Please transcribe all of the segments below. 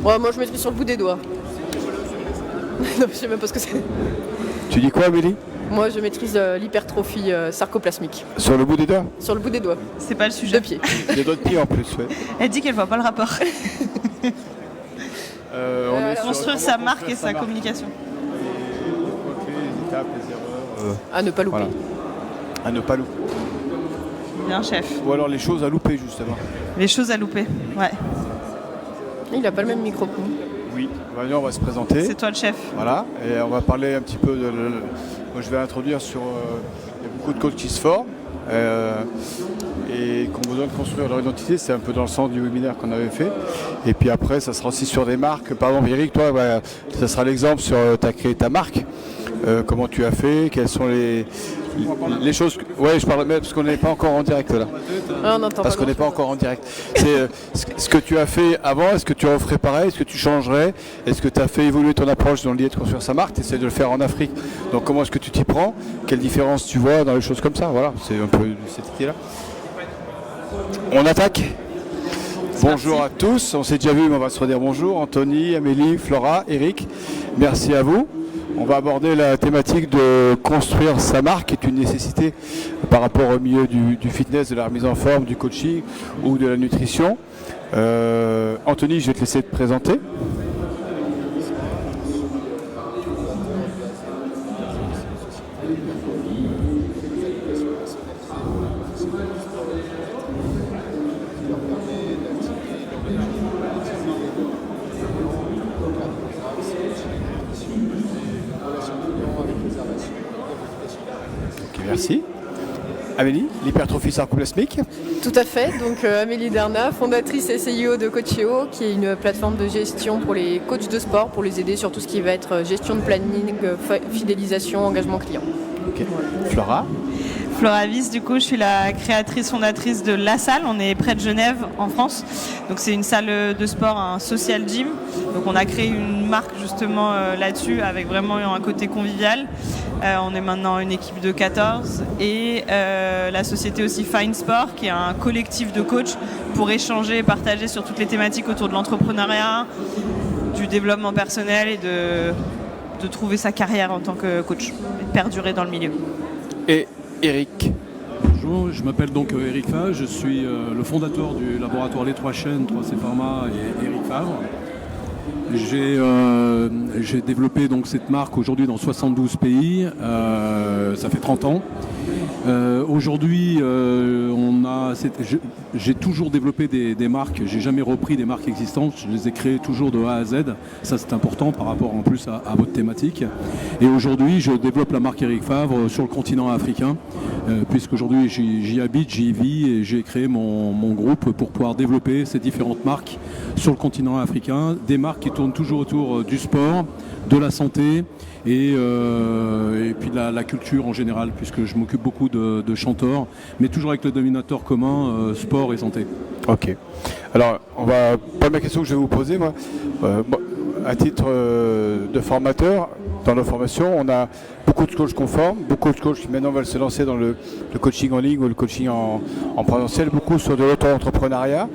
Ouais, moi je mettrais sur le bout des doigts. Non, je sais même pas ce que c'est. Tu dis quoi, Amélie? Moi je maîtrise l'hypertrophie sarcoplasmique. Sur le bout des doigts? Sur le bout des doigts. C'est pas le sujet. De pied. Des doigts de pied en plus, ouais. Elle dit qu'elle voit pas le rapport. Construire sa marque et sa communication. Les étapes, les erreurs. À ne pas louper. Voilà. À ne pas louper. Bien, chef. Ou alors les choses à louper, justement. Les choses à louper, ouais. Il a pas le même micro que nous. Oui. On va se présenter. C'est toi le chef. Voilà. Et on va parler un petit peu de... Moi, je vais introduire sur... il y a beaucoup de coachs qui se forment. Et qui ont besoin de construire leur identité. C'est un peu dans le sens du webinaire qu'on avait fait. Et puis après, ça sera aussi sur des marques. Par exemple, Eric, toi, ça sera l'exemple sur... tu as créé ta marque. Comment tu as fait, quelles sont les choses... Ouais, je parle même parce qu'on n'est pas encore en direct là. Ah, on entend parce qu'on n'est pas encore en direct. C'est ce que tu as fait avant, est-ce que tu referais pareil, est-ce que tu changerais, est-ce que tu as fait évoluer ton approche dans l'idée de construire sa marque, tu essaies de le faire en Afrique. Donc comment est-ce que tu t'y prends, quelle différence tu vois dans les choses comme ça, voilà, c'est un peu cette idée-là. On attaque. Bonjour à tous, on s'est déjà vu mais on va se redire bonjour. Anthony, Amélie, Flora, Eric, merci à vous. On va aborder la thématique de construire sa marque, qui est une nécessité par rapport au milieu du fitness, de la remise en forme, du coaching ou de la nutrition. Anthony, je vais te laisser te présenter. Merci. Amélie, l'hypertrophie sarcoplasmique. Tout à fait, donc Amélie Derna, fondatrice et CEO de Coacheo, qui est une plateforme de gestion pour les coachs de sport, pour les aider sur tout ce qui va être gestion de planning, fidélisation, engagement client. Okay. Flora. Flora Vis, du coup, je suis la créatrice, fondatrice de La Salle. On est près de Genève, en France. Donc, c'est une salle de sport, un social gym. Donc, on a créé une marque justement là-dessus, avec vraiment un côté convivial. On est maintenant une équipe de 14 et la société aussi Fine Sport, qui est un collectif de coachs pour échanger et partager sur toutes les thématiques autour de l'entrepreneuriat, du développement personnel et de trouver sa carrière en tant que coach et de perdurer dans le milieu. Et Eric. Bonjour, je m'appelle donc Eric Favre, je suis le fondateur du laboratoire Les Trois Chaînes, 3C Pharma et Eric Favre. J'ai développé donc cette marque aujourd'hui dans 72 pays, ça fait 30 ans. Aujourd'hui, j'ai toujours développé des marques, j'ai jamais repris des marques existantes, je les ai créées toujours de A à Z. Ça c'est important par rapport en plus à votre thématique. Et aujourd'hui, je développe la marque Eric Favre sur le continent africain, puisqu'aujourd'hui j'y habite, j'y vis et j'ai créé mon groupe pour pouvoir développer ces différentes marques sur le continent africain, des marques qui tournent toujours autour du sport, de la santé et puis de la culture en général, puisque je m'occupe beaucoup de chanteurs, mais toujours avec le dominateur commun, sport et santé. Ok. Alors, première question que je vais vous poser, moi, à titre de formateur, dans nos formations, on a beaucoup de coachs qu'on forme, beaucoup de coachs qui maintenant veulent se lancer dans le coaching en ligne ou le coaching en présentiel, beaucoup sur de l'auto-entrepreneuriat.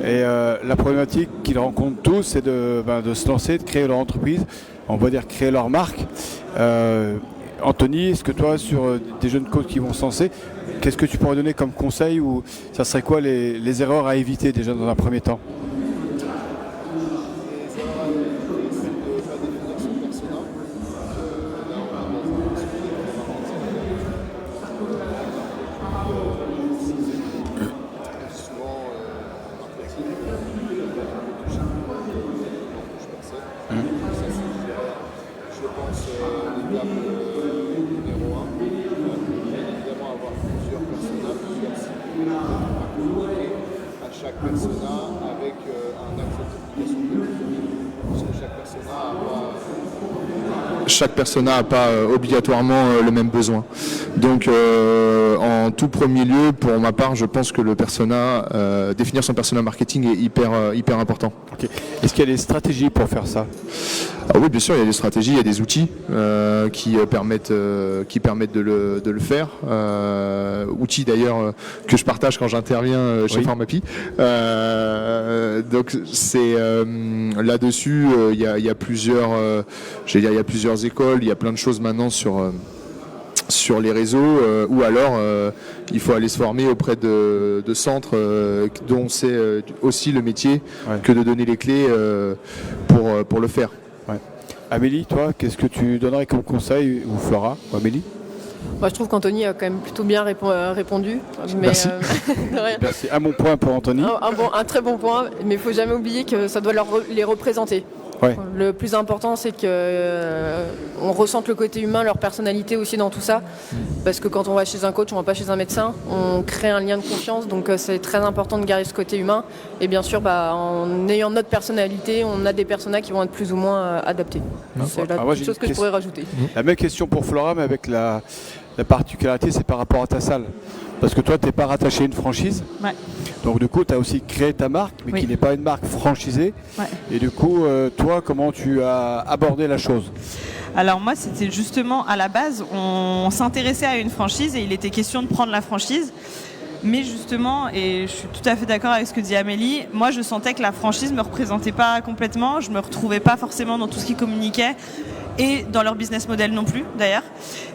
Et la problématique qu'ils rencontrent tous, c'est de se lancer, de créer leur entreprise, on va dire créer leur marque. Anthony, est-ce que toi, sur des jeunes coachs qui vont se lancer, qu'est-ce que tu pourrais donner comme conseil, ou ça serait quoi les erreurs à éviter déjà dans un premier temps? Chaque persona n'a pas obligatoirement le même besoin. Donc en tout premier lieu, pour ma part, je pense que le persona, définir son persona marketing est hyper important. Okay. Est-ce qu'il y a des stratégies pour faire ça? Ah oui, bien sûr, il y a des stratégies, il y a des outils qui permettent de le faire. Outils d'ailleurs que je partage quand j'interviens chez Pharmapi. Donc c'est là-dessus, il y a plusieurs, il y a plusieurs écoles, il y a plein de choses maintenant sur les réseaux, ou alors il faut aller se former auprès de centres dont c'est aussi le métier que de donner les clés pour le faire. Ouais. Amélie, toi, qu'est-ce que tu donnerais comme conseil, ou Flora, ou Amélie? Moi, je trouve qu'Anthony a quand même plutôt bien répondu. Mais, Merci. De rien. Merci. Un bon point pour Anthony. Un très bon point, mais il ne faut jamais oublier que ça doit les représenter. Ouais. Le plus important, c'est qu'on ressente le côté humain, leur personnalité aussi dans tout ça. Parce que quand on va chez un coach, on ne va pas chez un médecin, on crée un lien de confiance. Donc c'est très important de garder ce côté humain. Et bien sûr, en ayant notre personnalité, on a des personas qui vont être plus ou moins adaptés. C'est la petite chose que je pourrais rajouter. La même question pour Flora, mais avec la particularité, c'est par rapport à ta salle. Parce que toi, tu n'es pas rattaché à une franchise. Ouais. Donc du coup, tu as aussi créé ta marque, mais qui n'est pas une marque franchisée. Ouais. Et du coup, toi, comment tu as abordé la chose? Alors moi, c'était justement à la base, on s'intéressait à une franchise et il était question de prendre la franchise. Mais justement, et je suis tout à fait d'accord avec ce que dit Amélie, moi je sentais que la franchise ne me représentait pas complètement, je ne me retrouvais pas forcément dans tout ce qu'ils communiquaient et dans leur business model non plus d'ailleurs.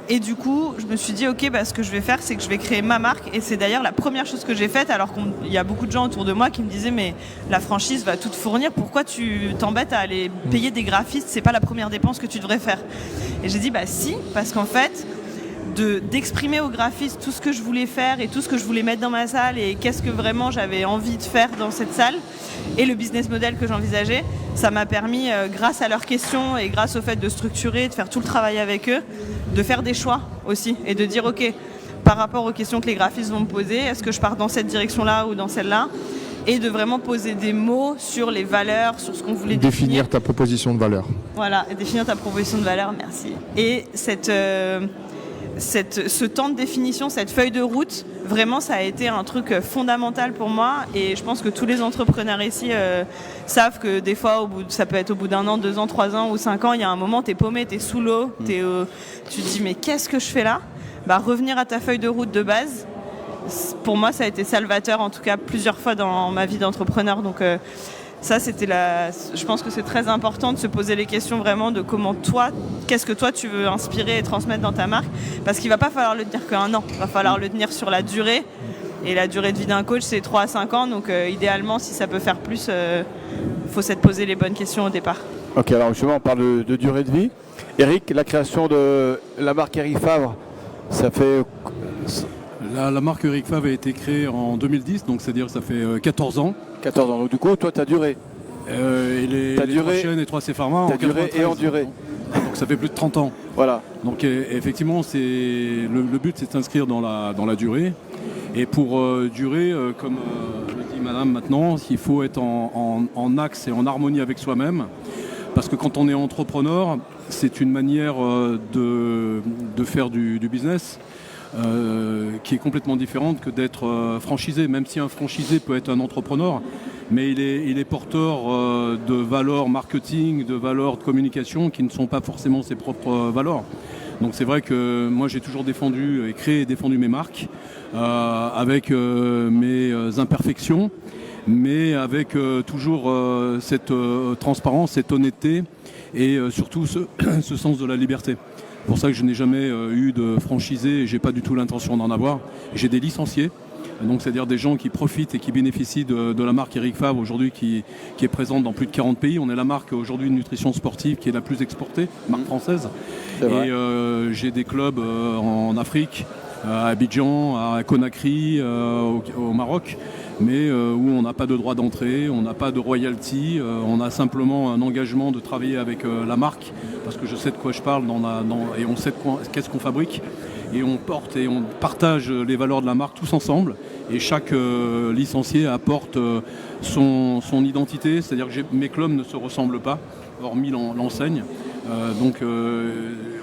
Et du coup, je me suis dit, ok, ce que je vais faire, c'est que je vais créer ma marque. Et c'est d'ailleurs la première chose que j'ai faite, alors qu'il y a beaucoup de gens autour de moi qui me disaient, mais la franchise va tout te fournir, pourquoi tu t'embêtes à aller payer des graphistes, c'est pas la première dépense que tu devrais faire. Et j'ai dit, si, parce qu'en fait, d'exprimer aux graphistes tout ce que je voulais faire et tout ce que je voulais mettre dans ma salle et qu'est-ce que vraiment j'avais envie de faire dans cette salle et le business model que j'envisageais, ça m'a permis, grâce à leurs questions et grâce au fait de structurer, de faire tout le travail avec eux, de faire des choix aussi et de dire ok, par rapport aux questions que les graphistes vont me poser, est-ce que je pars dans cette direction-là ou dans celle-là, et de vraiment poser des mots sur les valeurs, sur ce qu'on voulait définir. Ta proposition de valeur. Voilà, définir ta proposition de valeur, merci. Et ce temps de définition, cette feuille de route, vraiment ça a été un truc fondamental pour moi et je pense que tous les entrepreneurs ici savent que des fois ça peut être au bout d'un an, 2 ans, 3 ans ou 5 ans, il y a un moment t'es paumé, t'es sous l'eau, tu te dis mais qu'est-ce que je fais là ? Revenir à ta feuille de route de base, pour moi ça a été salvateur en tout cas plusieurs fois dans ma vie d'entrepreneur, donc ça, je pense que c'est très important de se poser les questions vraiment de qu'est-ce que toi tu veux inspirer et transmettre dans ta marque, parce qu'il ne va pas falloir le tenir qu'un an, il va falloir le tenir sur la durée, et la durée de vie d'un coach c'est 3 à 5 ans, donc idéalement si ça peut faire plus, il faut s'être posé les bonnes questions au départ. Ok, alors justement on parle de durée de vie. Eric, la création de la marque Eric Favre, ça fait... La marque Eric Favre a été créée en 2010, donc c'est-à-dire que ça fait 14 ans. 14 ans, donc du coup, toi, tu as duré. Et les chaînes et 3C Pharma en duré et en durée. Donc ça fait plus de 30 ans. Voilà. Donc effectivement, le but, c'est de s'inscrire dans la durée. Et pour durer, comme le dit madame maintenant, il faut être en axe et en harmonie avec soi-même. Parce que quand on est entrepreneur, c'est une manière de faire du business qui est complètement différente que d'être franchisé. Même si un franchisé peut être un entrepreneur, mais il est porteur de valeurs marketing, de valeurs de communication qui ne sont pas forcément ses propres valeurs. Donc c'est vrai que moi j'ai toujours défendu et créé et défendu mes marques avec mes imperfections, mais avec toujours cette transparence, cette honnêteté et surtout ce sens de la liberté. C'est pour ça que je n'ai jamais eu de franchisé et je n'ai pas du tout l'intention d'en avoir. J'ai des licenciés, donc c'est-à-dire des gens qui profitent et qui bénéficient de la marque Eric Favre aujourd'hui qui est présente dans plus de 40 pays. On est la marque aujourd'hui de nutrition sportive qui est la plus exportée, marque française. Et j'ai des clubs en Afrique, à Abidjan, à Conakry, au Maroc, mais où on n'a pas de droit d'entrée, on n'a pas de royalty, on a simplement un engagement de travailler avec la marque, parce que je sais de quoi je parle et on sait qu'est-ce qu'on fabrique, et on porte et on partage les valeurs de la marque tous ensemble, et chaque licencié apporte son identité, c'est-à-dire que mes clubs ne se ressemblent pas, hormis l'enseigne.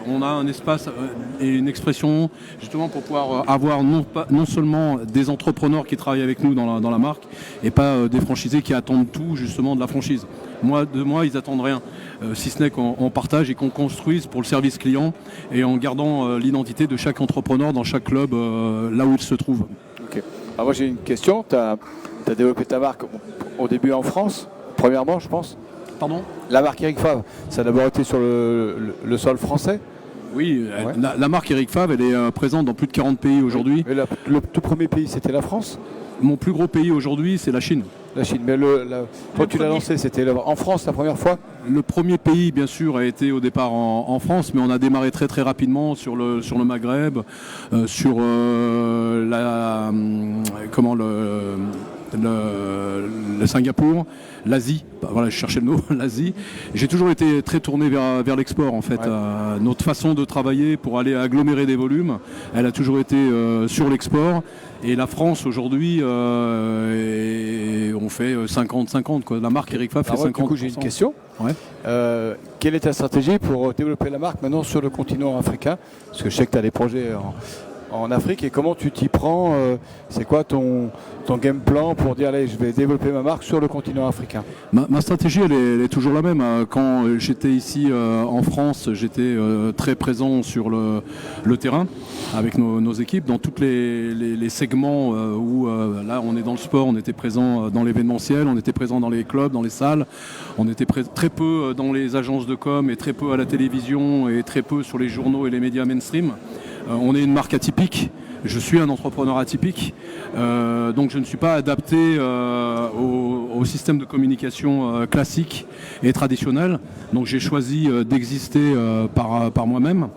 On a un espace et une expression justement pour pouvoir avoir non seulement des entrepreneurs qui travaillent avec nous dans la marque et pas des franchisés qui attendent tout justement de la franchise. De moi, ils attendent rien, si ce n'est qu'on partage et qu'on construise pour le service client et en gardant l'identité de chaque entrepreneur dans chaque club là où il se trouve. Ok. Alors moi j'ai une question, tu as développé ta marque au début en France, premièrement je pense. Pardon ? La marque Eric Favre, ça a d'abord été sur le sol français. Oui, Ouais. la marque Eric Favre, elle est présente dans plus de 40 pays aujourd'hui. Mais le tout premier pays, c'était la France. Mon plus gros pays aujourd'hui, c'est la Chine. La Chine. Mais quand tu l'as lancé, c'était en France la première fois. Le premier pays, bien sûr, a été au départ en France, mais on a démarré très très rapidement sur le Maghreb, sur le Singapour, l'Asie. Voilà, je cherchais le mot, l'Asie. J'ai toujours été très tourné vers l'export en fait. Ouais. Notre façon de travailler pour aller agglomérer des volumes, elle a toujours été sur l'export. Et la France aujourd'hui, on fait 50-50 quoi. La marque Eric Favre fait 50%. Du coup, j'ai une question. Ouais. Quelle est ta stratégie pour développer la marque maintenant sur le continent africain? Parce que je sais que tu as des projets en Afrique et comment tu t'y prends? C'est quoi ton game plan pour dire allez, je vais développer ma marque sur le continent africain? Ma stratégie elle est toujours la même. Quand j'étais ici en France, j'étais très présent sur le terrain avec nos équipes dans tous les segments où là on est dans le sport, on était présent dans l'événementiel, on était présent dans les clubs, dans les salles, on était très peu dans les agences de com et très peu à la télévision et très peu sur les journaux et les médias mainstream. On est une marque atypique, je suis un entrepreneur atypique, donc je ne suis pas adapté au système de communication classique et traditionnel. Donc j'ai choisi d'exister par moi-même.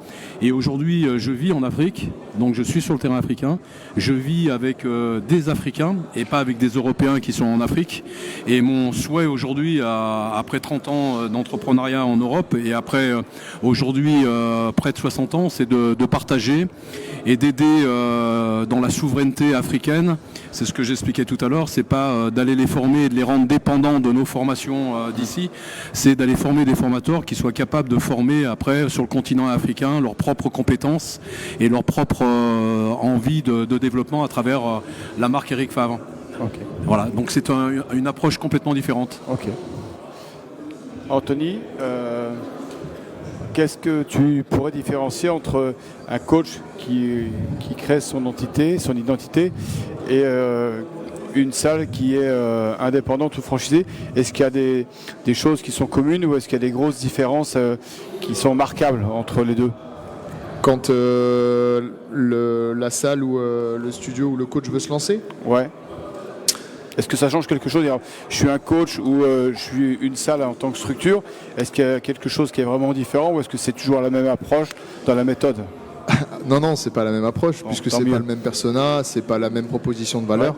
Et aujourd'hui, je vis en Afrique, donc je suis sur le terrain africain. Je vis avec des Africains et pas avec des Européens qui sont en Afrique. Et mon souhait aujourd'hui, après 30 ans d'entrepreneuriat en Europe et après aujourd'hui près de 60 ans, c'est de partager et d'aider dans la souveraineté africaine. C'est ce que j'expliquais tout à l'heure, c'est pas d'aller les former et de les rendre dépendants de nos formations d'ici, c'est d'aller former des formateurs qui soient capables de former après sur le continent africain leurs propres compétences et leur propre envie de développement à travers la marque Eric Favre. Okay. Voilà, donc c'est une approche complètement différente. Ok. Anthony, qu'est-ce que tu pourrais différencier entre un coach qui crée son identité et une salle qui est indépendante ou franchisée? Est-ce qu'il y a des choses qui sont communes ou est-ce qu'il y a des grosses différences qui sont marquables entre les deux? Quand la salle ou le studio ou le coach veut se lancer? Ouais. Est-ce que ça change quelque chose? Je suis un coach ou je suis une salle en tant que structure. Est-ce qu'il y a quelque chose qui est vraiment différent ou est-ce que c'est toujours la même approche dans la méthode? Non, c'est pas la même approche, puisque c'est pas le même persona, c'est pas la même proposition de valeur.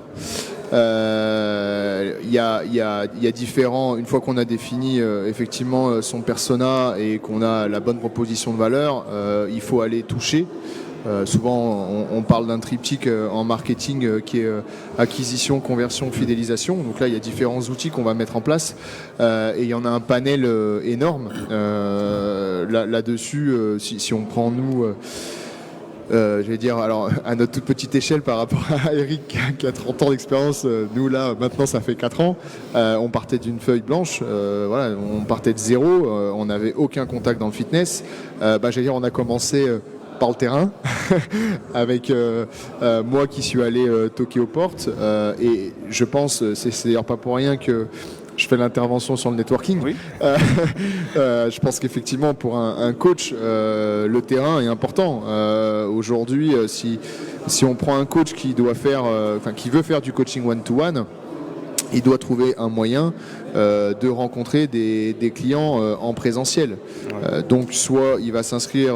Il y a différents. Une fois qu'on a défini effectivement son persona et qu'on a la bonne proposition de valeur, il faut aller toucher. Souvent, on parle d'un triptyque en marketing qui est acquisition, conversion, fidélisation. Donc là, il y a différents outils qu'on va mettre en place et il y en a un panel énorme. Là-dessus, si on prend nous... je vais dire, alors à notre toute petite échelle par rapport à Eric qui a 30 ans d'expérience, nous là maintenant ça fait 4 ans, on partait d'une feuille blanche, voilà, on partait de zéro, on n'avait aucun contact dans le fitness. Je vais dire, on a commencé par le terrain avec moi qui suis allé toquer aux portes et je pense, c'est d'ailleurs pas pour rien que je fais l'intervention sur le networking. Oui. Je pense qu'effectivement, pour un coach, le terrain est important. Aujourd'hui, si on prend un coach qui veut faire du coaching one-to-one, il doit trouver un moyen de rencontrer des clients en présentiel. Ouais. Donc soit il va s'inscrire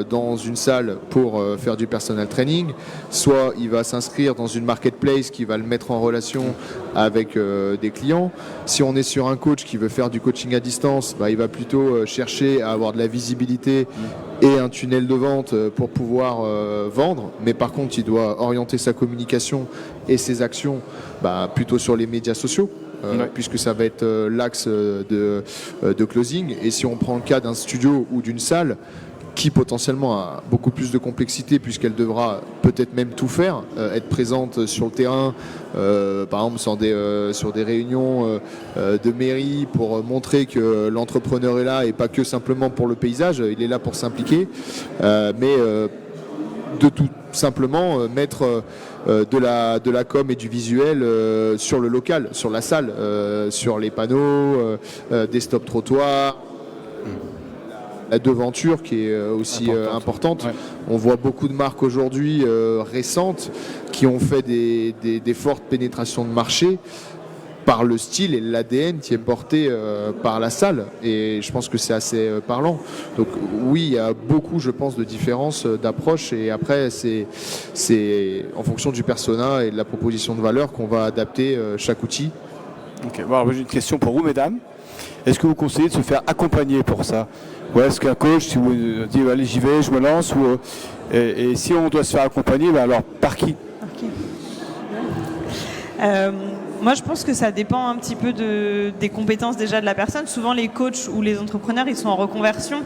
dans une salle pour faire du personal training, soit il va s'inscrire dans une marketplace qui va le mettre en relation avec des clients. Si on est sur un coach qui veut faire du coaching à distance, il va plutôt chercher à avoir de la visibilité et un tunnel de vente pour pouvoir vendre. Mais par contre, il doit orienter sa communication et ses actions plutôt sur les médias sociaux. puisque ça va être l'axe de closing. Et si on prend le cas d'un studio ou d'une salle qui potentiellement a beaucoup plus de complexité puisqu'elle devra peut-être même tout faire, être présente sur le terrain, par exemple sur des réunions de mairie pour montrer que l'entrepreneur est là et pas que simplement pour le paysage, il est là pour s'impliquer, mais de tout simplement mettre de la com et du visuel sur le local, sur la salle, sur les panneaux, des stop trottoirs, la devanture qui est aussi importante. Ouais. On voit beaucoup de marques aujourd'hui récentes qui ont fait des fortes pénétrations de marché par le style et l'ADN qui est porté par la salle, et je pense que c'est assez parlant. Donc oui, il y a beaucoup, je pense, de différences d'approche, et après c'est en fonction du persona et de la proposition de valeur qu'on va adapter chaque outil. Ok, bon, alors, j'ai une question pour vous, mesdames. Est-ce que vous conseillez de se faire accompagner pour ça? Ou est-ce qu'un coach, si vous dites allez, j'y vais, je me lance, et si on doit se faire accompagner, ben alors par qui? Moi, je pense que ça dépend un petit peu des compétences déjà de la personne. Souvent, les coachs ou les entrepreneurs, ils sont en reconversion.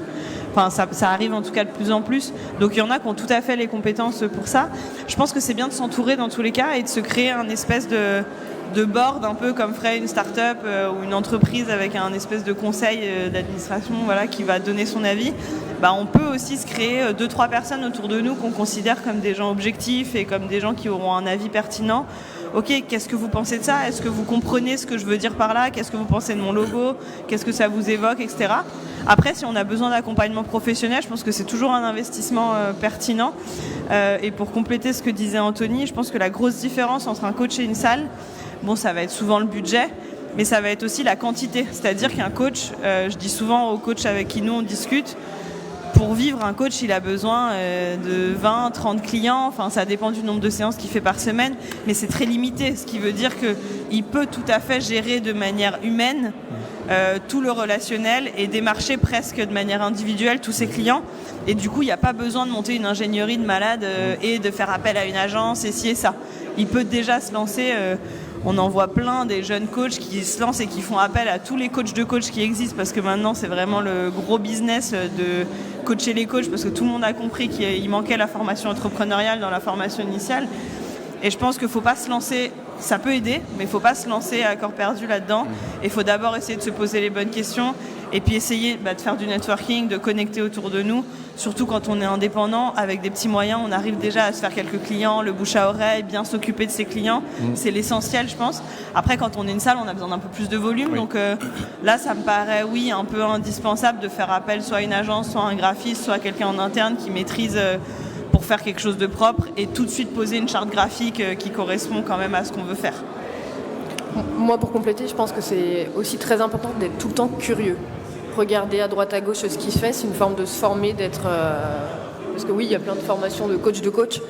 Enfin, ça arrive en tout cas de plus en plus. Donc, il y en a qui ont tout à fait les compétences pour ça. Je pense que c'est bien de s'entourer dans tous les cas et de se créer un espèce de board, un peu comme ferait une start-up ou une entreprise avec un espèce de conseil d'administration, voilà, qui va donner son avis. Bah, on peut aussi se créer 2-3 personnes autour de nous qu'on considère comme des gens objectifs et comme des gens qui auront un avis pertinent. Ok, qu'est-ce que vous pensez de ça? Est-ce que vous comprenez ce que je veux dire par là? Qu'est-ce que vous pensez de mon logo? Qu'est-ce que ça vous évoque, etc. Après, si on a besoin d'accompagnement professionnel, je pense que c'est toujours un investissement pertinent. Et pour compléter ce que disait Anthony, je pense que la grosse différence entre un coach et une salle, bon, ça va être souvent le budget, mais ça va être aussi la quantité. C'est-à-dire qu'un coach, je dis souvent aux coachs avec qui nous on discute, pour vivre, un coach, il a besoin de 20, 30 clients. Enfin, ça dépend du nombre de séances qu'il fait par semaine, mais c'est très limité, ce qui veut dire qu'il peut tout à fait gérer de manière humaine tout le relationnel et démarcher presque de manière individuelle tous ses clients. Et du coup, il n'y a pas besoin de monter une ingénierie de malade et de faire appel à une agence et ci et ça. Il peut déjà se lancer... On en voit plein des jeunes coachs qui se lancent et qui font appel à tous les coachs de coachs qui existent, parce que maintenant c'est vraiment le gros business de coacher les coachs, parce que tout le monde a compris qu'il manquait la formation entrepreneuriale dans la formation initiale. Et je pense qu'il ne faut pas se lancer, ça peut aider, mais il ne faut pas se lancer à corps perdu là-dedans. Il faut d'abord essayer de se poser les bonnes questions et puis essayer de faire du networking, de connecter autour de nous. Surtout quand on est indépendant, avec des petits moyens, on arrive déjà à se faire quelques clients, le bouche à oreille, bien s'occuper de ses clients. C'est l'essentiel, je pense. Après, quand on est une salle, on a besoin d'un peu plus de volume. Oui. Donc là, ça me paraît, oui, un peu indispensable de faire appel soit à une agence, soit à un graphiste, soit à quelqu'un en interne qui maîtrise... pour faire quelque chose de propre et tout de suite poser une charte graphique qui correspond quand même à ce qu'on veut faire. Moi, pour compléter, je pense que c'est aussi très important d'être tout le temps curieux. Regarder à droite à gauche ce qui se fait, c'est une forme de se former, d'être... Parce que oui, il y a plein de formations de coach,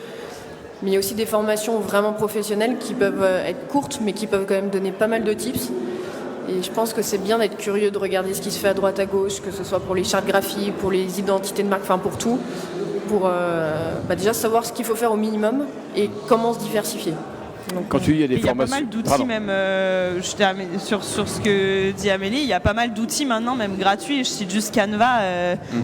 mais il y a aussi des formations vraiment professionnelles qui peuvent être courtes, mais qui peuvent quand même donner pas mal de tips. Et je pense que c'est bien d'être curieux, de regarder ce qui se fait à droite à gauche, que ce soit pour les chartes graphiques, pour les identités de marque, enfin pour tout. Pour déjà savoir ce qu'il faut faire au minimum et comment se diversifier. Donc, quand tu dis il y a des formations... Il y a pas mal d'outils, même sur ce que dit Amélie, il y a pas mal d'outils maintenant, même gratuits. Je cite juste Canva,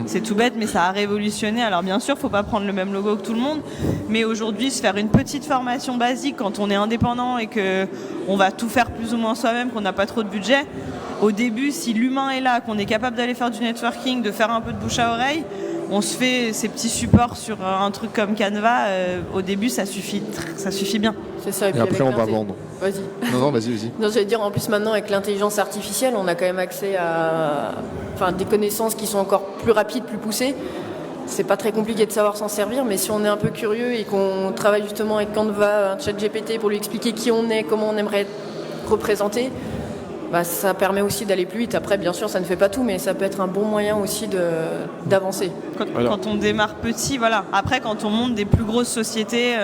c'est tout bête, mais ça a révolutionné. Alors bien sûr, il ne faut pas prendre le même logo que tout le monde, mais aujourd'hui, se faire une petite formation basique quand on est indépendant et qu'on va tout faire plus ou moins soi-même, qu'on n'a pas trop de budget, au début, si l'humain est là, qu'on est capable d'aller faire du networking, de faire un peu de bouche à oreille, on se fait ces petits supports sur un truc comme Canva, au début ça suffit bien. C'est ça, et après on va vendre. Vas-y. Non, vas-y. Non, j'allais dire, en plus maintenant avec l'intelligence artificielle, on a quand même accès à des connaissances qui sont encore plus rapides, plus poussées. C'est pas très compliqué de savoir s'en servir, mais si on est un peu curieux et qu'on travaille justement avec Canva, un chat GPT pour lui expliquer qui on est, comment on aimerait être représenté, ça permet aussi d'aller plus vite. Après, bien sûr, ça ne fait pas tout, mais ça peut être un bon moyen aussi d'avancer. Quand on démarre petit, voilà. Après, quand on monte des plus grosses sociétés,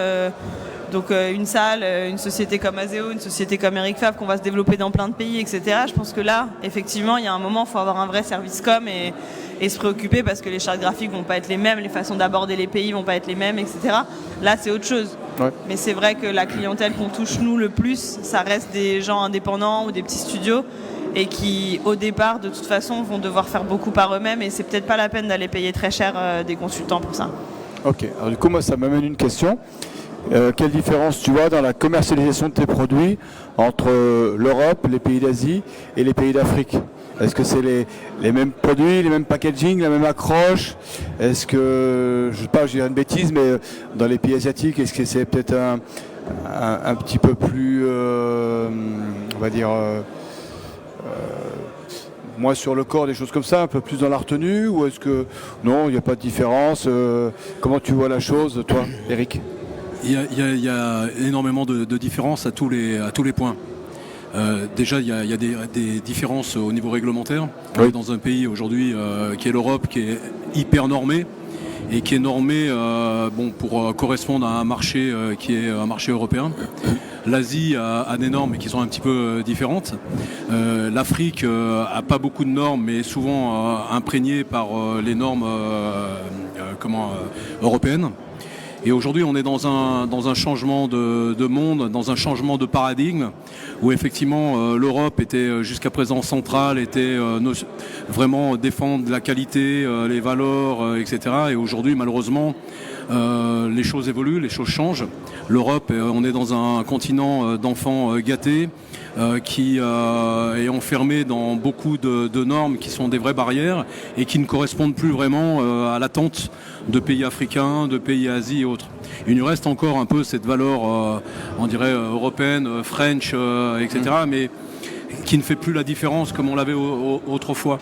Donc une salle, une société comme Azeo, une société comme Eric Favre qu'on va se développer dans plein de pays, etc. Je pense que là, effectivement, il y a un moment, il faut avoir un vrai service com et se préoccuper parce que les chartes graphiques vont pas être les mêmes, les façons d'aborder les pays vont pas être les mêmes, etc. Là, c'est autre chose. Ouais. Mais c'est vrai que la clientèle qu'on touche, nous, le plus, ça reste des gens indépendants ou des petits studios et qui, au départ, de toute façon, vont devoir faire beaucoup par eux-mêmes et c'est peut-être pas la peine d'aller payer très cher des consultants pour ça. Ok, alors du coup, moi, ça m'amène une question. Quelle différence tu vois dans la commercialisation de tes produits entre l'Europe, les pays d'Asie et les pays d'Afrique? Est-ce que c'est les mêmes produits, les mêmes packaging, la même accroche? Est-ce que, je sais pas, je dirais une bêtise, mais dans les pays asiatiques, est-ce que c'est peut-être un petit peu plus, on va dire, moins sur le corps, des choses comme ça, un peu plus dans la retenue? Ou est-ce que, non, il n'y a pas de différence? Comment tu vois la chose, toi, Eric? Il y a énormément de différences à tous les points. Déjà, il y a des différences au niveau réglementaire. On est dans un pays aujourd'hui qui est l'Europe, qui est hyper normé et qui est normé pour correspondre à un marché qui est un marché européen. L'Asie a des normes qui sont un petit peu différentes. L'Afrique a pas beaucoup de normes, mais est souvent imprégnée par les normes européennes. Et aujourd'hui, on est dans un changement de monde, dans un changement de paradigme, où effectivement l'Europe était jusqu'à présent centrale, était vraiment défendre la qualité, les valeurs, etc. Et aujourd'hui, malheureusement, les choses évoluent, les choses changent. L'Europe, on est dans un continent d'enfants gâtés, qui est enfermé dans beaucoup de normes qui sont des vraies barrières et qui ne correspondent plus vraiment à l'attente de pays africains, de pays Asie et autres. Il nous reste encore un peu cette valeur, on dirait, européenne, French, etc., mais qui ne fait plus la différence comme on l'avait autrefois.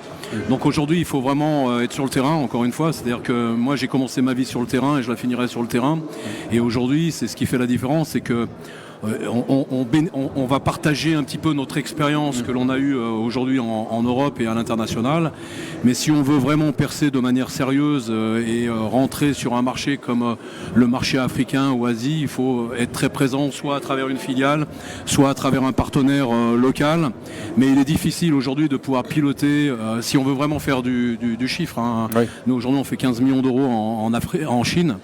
Donc aujourd'hui, il faut vraiment être sur le terrain, encore une fois. C'est-à-dire que moi, j'ai commencé ma vie sur le terrain et je la finirai sur le terrain. Et aujourd'hui, c'est ce qui fait la différence, c'est que on va partager un petit peu notre expérience que l'on a eue aujourd'hui en Europe et à l'international. Mais si on veut vraiment percer de manière sérieuse et rentrer sur un marché comme le marché africain ou Asie, il faut être très présent, soit à travers une filiale, soit à travers un partenaire local. Mais il est difficile aujourd'hui de pouvoir piloter, si on veut vraiment faire du chiffre. Hein. Oui. Nous, aujourd'hui, on fait 15 millions d'euros en Chine.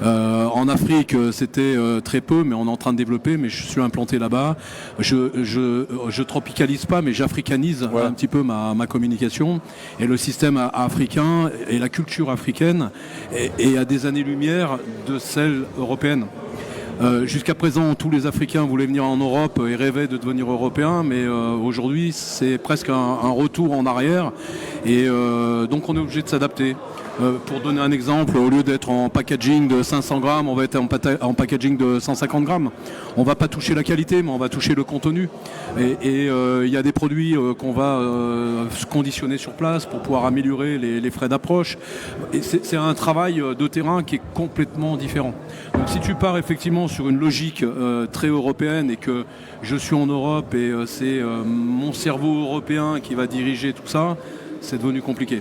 En Afrique, c'était très peu, mais on est en train de développer. Mais je suis implanté là-bas. Je tropicalise pas, mais j'africanise un petit peu ma communication. Et le système africain et la culture africaine est à des années-lumière de celle européenne. Jusqu'à présent, tous les Africains voulaient venir en Europe et rêvaient de devenir européens, mais aujourd'hui, c'est presque un retour en arrière. Et donc, on est obligé de s'adapter. Pour donner un exemple, au lieu d'être en packaging de 500 grammes, on va être en packaging de 150 grammes. On ne va pas toucher la qualité, mais on va toucher le contenu. Et il y a des produits qu'on va conditionner sur place pour pouvoir améliorer les frais d'approche. Et c'est un travail de terrain qui est complètement différent. Donc si tu pars effectivement sur une logique très européenne et que je suis en Europe et c'est mon cerveau européen qui va diriger tout ça, c'est devenu compliqué.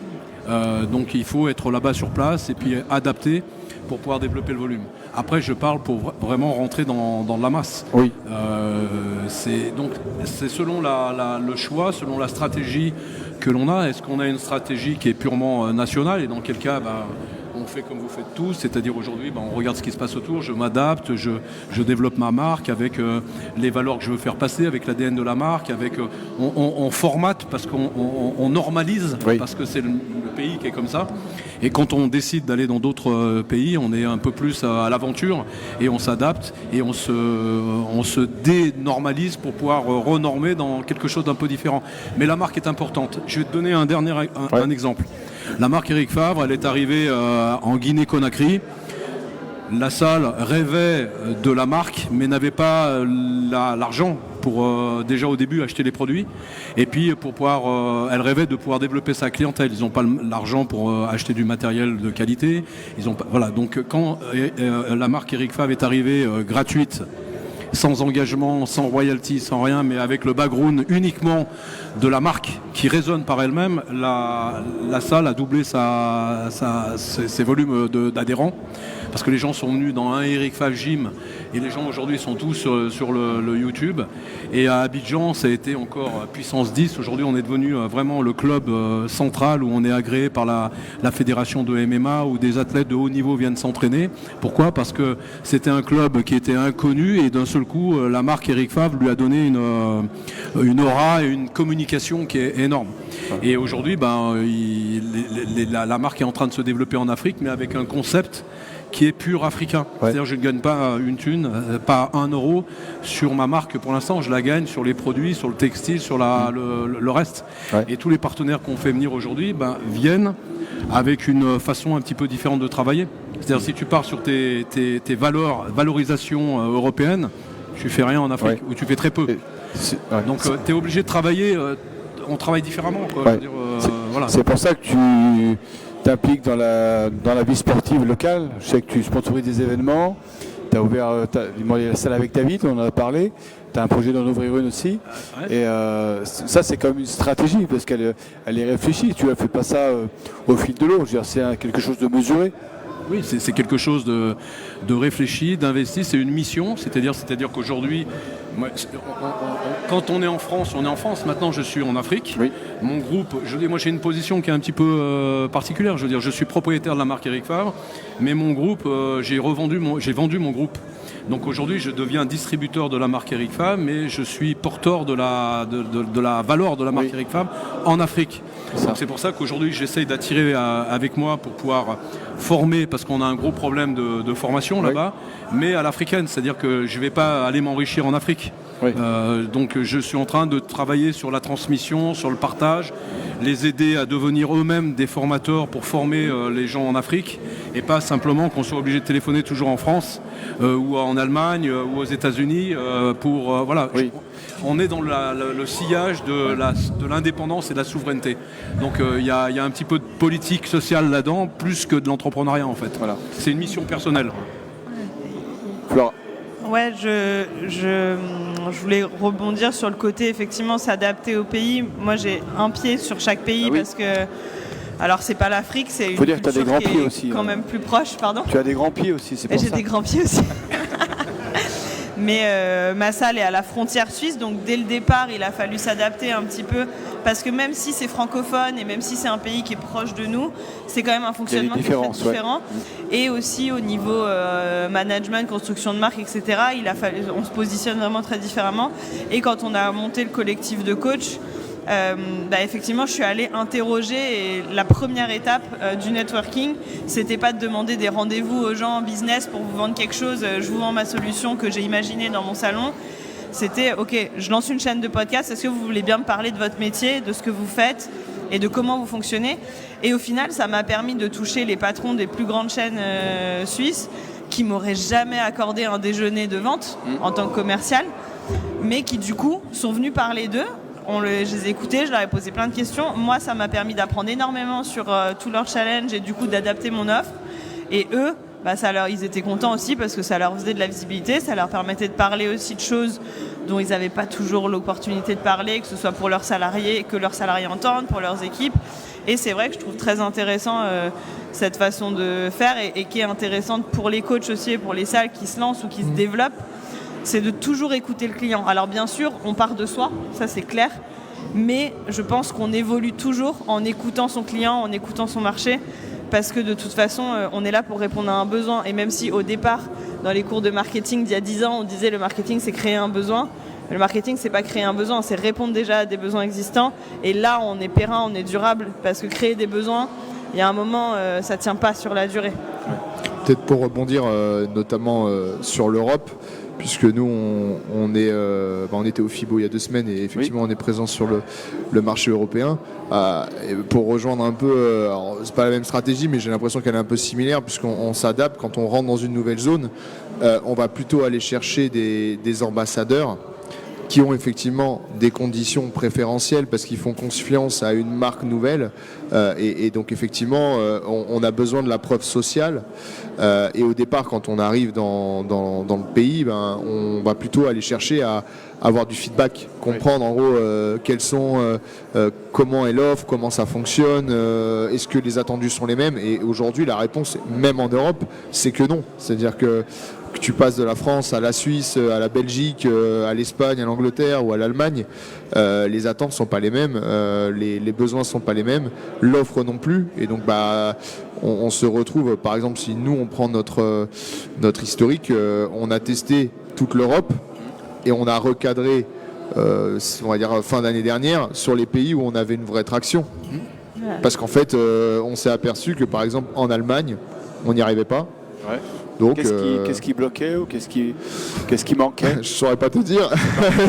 Donc il faut être là-bas sur place et puis adapter pour pouvoir développer le volume. Après, je parle pour vraiment rentrer dans la masse. Oui. C'est selon le choix, selon la stratégie que l'on a. Est-ce qu'on a une stratégie qui est purement nationale et dans quel cas on fait comme vous faites tous, c'est-à-dire aujourd'hui, on regarde ce qui se passe autour, je m'adapte, je développe ma marque avec les valeurs que je veux faire passer, avec l'ADN de la marque, avec on formate parce qu'on normalise, parce que c'est le pays qui est comme ça. Et quand on décide d'aller dans d'autres pays, on est un peu plus à l'aventure et on s'adapte et on se dénormalise pour pouvoir renormer dans quelque chose d'un peu différent. Mais la marque est importante. Je vais te donner un exemple. La marque Eric Favre, elle est arrivée en Guinée-Conakry. La salle rêvait de la marque, mais n'avait pas l'argent pour déjà au début acheter les produits. Et puis elle rêvait de pouvoir développer sa clientèle. Ils n'ont pas l'argent pour acheter du matériel de qualité. Donc quand la marque Eric Favre est arrivée gratuite, sans engagement, sans royalty, sans rien, mais avec le background uniquement de la marque qui résonne par elle-même, la salle a doublé ses volumes d'adhérents. Parce que les gens sont venus dans un Eric Favre Gym et les gens aujourd'hui sont tous sur le YouTube. Et à Abidjan, ça a été encore puissance 10. Aujourd'hui, on est devenu vraiment le club central où on est agréé par la fédération de MMA, où des athlètes de haut niveau viennent s'entraîner. Pourquoi ? Parce que c'était un club qui était inconnu et d'un seul coup, la marque Eric Favre lui a donné une aura et une communication qui est énorme. Et aujourd'hui, la marque est en train de se développer en Afrique, mais avec un concept qui est pur africain. Ouais. C'est-à-dire que je ne gagne pas une thune, pas 1 euro sur ma marque pour l'instant, je la gagne sur les produits, sur le textile, sur le reste. Ouais. Et tous les partenaires qu'on fait venir aujourd'hui viennent avec une façon un petit peu différente de travailler. C'est-à-dire si tu pars sur tes valorisations européennes, tu fais rien en Afrique, ou tu fais très peu. Donc tu es obligé de travailler, on travaille différemment. Quoi. Ouais. Voilà. C'est pour ça que tu t'impliques dans la vie sportive locale. Je sais que tu sponsorises des événements, tu as ouvert la salle avec David, on en a parlé, tu as un projet d'en ouvrir une aussi. Et ça c'est comme une stratégie parce qu'elle est réfléchie, tu ne fais pas ça au fil de l'eau, c'est quelque chose de mesuré. Oui, c'est quelque chose de réfléchi, d'investi, c'est une mission, c'est-à-dire qu'aujourd'hui, quand on est en France, on est en France. Maintenant, je suis en Afrique. Oui. Mon groupe, moi j'ai une position qui est un petit peu particulière. Je suis propriétaire de la marque Eric Favre, mais mon groupe, j'ai vendu mon groupe. Donc aujourd'hui, je deviens distributeur de la marque Eric Favre, mais je suis porteur de la valeur de la marque Eric Favre en Afrique. Donc c'est pour ça qu'aujourd'hui, j'essaye d'attirer avec moi pour pouvoir former, parce qu'on a un gros problème de formation là-bas, mais à l'africaine, c'est-à-dire que je ne vais pas aller m'enrichir en Afrique. Oui. Donc je suis en train de travailler sur la transmission, sur le partage, les aider à devenir eux-mêmes des formateurs pour former les gens en Afrique et pas simplement qu'on soit obligé de téléphoner toujours en France ou en Allemagne ou aux États-Unis pour voilà. Oui. On est dans le sillage de l'indépendance et de la souveraineté. Donc il y a un petit peu de politique sociale là-dedans, plus que de l'entrepreneuriat en fait. Voilà. C'est une mission personnelle. Flora. Ouais, je voulais rebondir sur le côté effectivement s'adapter au pays. Moi, j'ai un pied sur chaque pays parce que, alors c'est pas l'Afrique, c'est une culture des grands qui pieds est aussi, quand même plus proche, pardon. Tu as des grands pieds aussi, c'est pour ça. J'ai des grands pieds aussi. Mais ma salle est à la frontière suisse, donc dès le départ, il a fallu s'adapter un petit peu, parce que même si c'est francophone et même si c'est un pays qui est proche de nous, c'est quand même un fonctionnement qui est très différent. Ouais. Et aussi au niveau management, construction de marque, etc., on se positionne vraiment très différemment. Et quand on a monté le collectif de coachs, effectivement, je suis allée interroger et la première étape du networking, c'était pas de demander des rendez-vous aux gens en business pour vous vendre quelque chose, je vous vends ma solution que j'ai imaginée dans mon salon. C'était, ok, je lance une chaîne de podcast, est-ce que vous voulez bien me parler de votre métier, de ce que vous faites et de comment vous fonctionnez ? Et au final, ça m'a permis de toucher les patrons des plus grandes chaînes suisses qui m'auraient jamais accordé un déjeuner de vente en tant que commercial, mais qui du coup sont venus parler d'eux. Je les ai écoutés, je leur ai posé plein de questions. Moi, ça m'a permis d'apprendre énormément sur tous leurs challenges et du coup d'adapter mon offre. Et eux, ils étaient contents aussi parce que ça leur faisait de la visibilité, ça leur permettait de parler aussi de choses dont ils n'avaient pas toujours l'opportunité de parler, que ce soit pour leurs salariés, que leurs salariés entendent, pour leurs équipes. Et c'est vrai que je trouve très intéressant cette façon de faire et qui est intéressante pour les coachs aussi et pour les salles qui se lancent ou qui se développent. C'est de toujours écouter le client. Alors bien sûr, on part de soi, ça c'est clair, mais je pense qu'on évolue toujours en écoutant son client, en écoutant son marché, parce que de toute façon, on est là pour répondre à un besoin. Et même si au départ, dans les cours de marketing d'il y a 10 ans, on disait le marketing c'est créer un besoin, le marketing c'est pas créer un besoin, c'est répondre déjà à des besoins existants. Et là, on est périn, on est durable, parce que créer des besoins, il y a un moment, ça tient pas sur la durée. Peut-être pour rebondir notamment sur l'Europe, puisque nous on était au FIBO il y a 2 semaines et effectivement on est présent sur le marché européen. Pour rejoindre un peu, c'est pas la même stratégie, mais j'ai l'impression qu'elle est un peu similaire, puisqu'on s'adapte. Quand on rentre dans une nouvelle zone, on va plutôt aller chercher des ambassadeurs qui ont effectivement des conditions préférentielles parce qu'ils font confiance à une marque nouvelle et donc effectivement on a besoin de la preuve sociale et au départ quand on arrive dans le pays, on va plutôt aller chercher à avoir du feedback, comprendre en gros quels sont comment est l'offre, comment ça fonctionne, est-ce que les attendus sont les mêmes, et aujourd'hui la réponse même en Europe c'est que non, c'est-à-dire que que tu passes de la France à la Suisse, à la Belgique, à l'Espagne, à l'Angleterre ou à l'Allemagne, les attentes sont pas les mêmes, les besoins sont pas les mêmes, l'offre non plus. Et donc on se retrouve, par exemple, si nous on prend notre historique, on a testé toute l'Europe et on a recadré, on va dire fin d'année dernière, sur les pays où on avait une vraie traction. Parce qu'en fait, on s'est aperçu que par exemple en Allemagne, on n'y arrivait pas. Ouais. Donc, qu'est-ce qui bloquait ou qu'est-ce qui manquait? Je saurais pas te dire.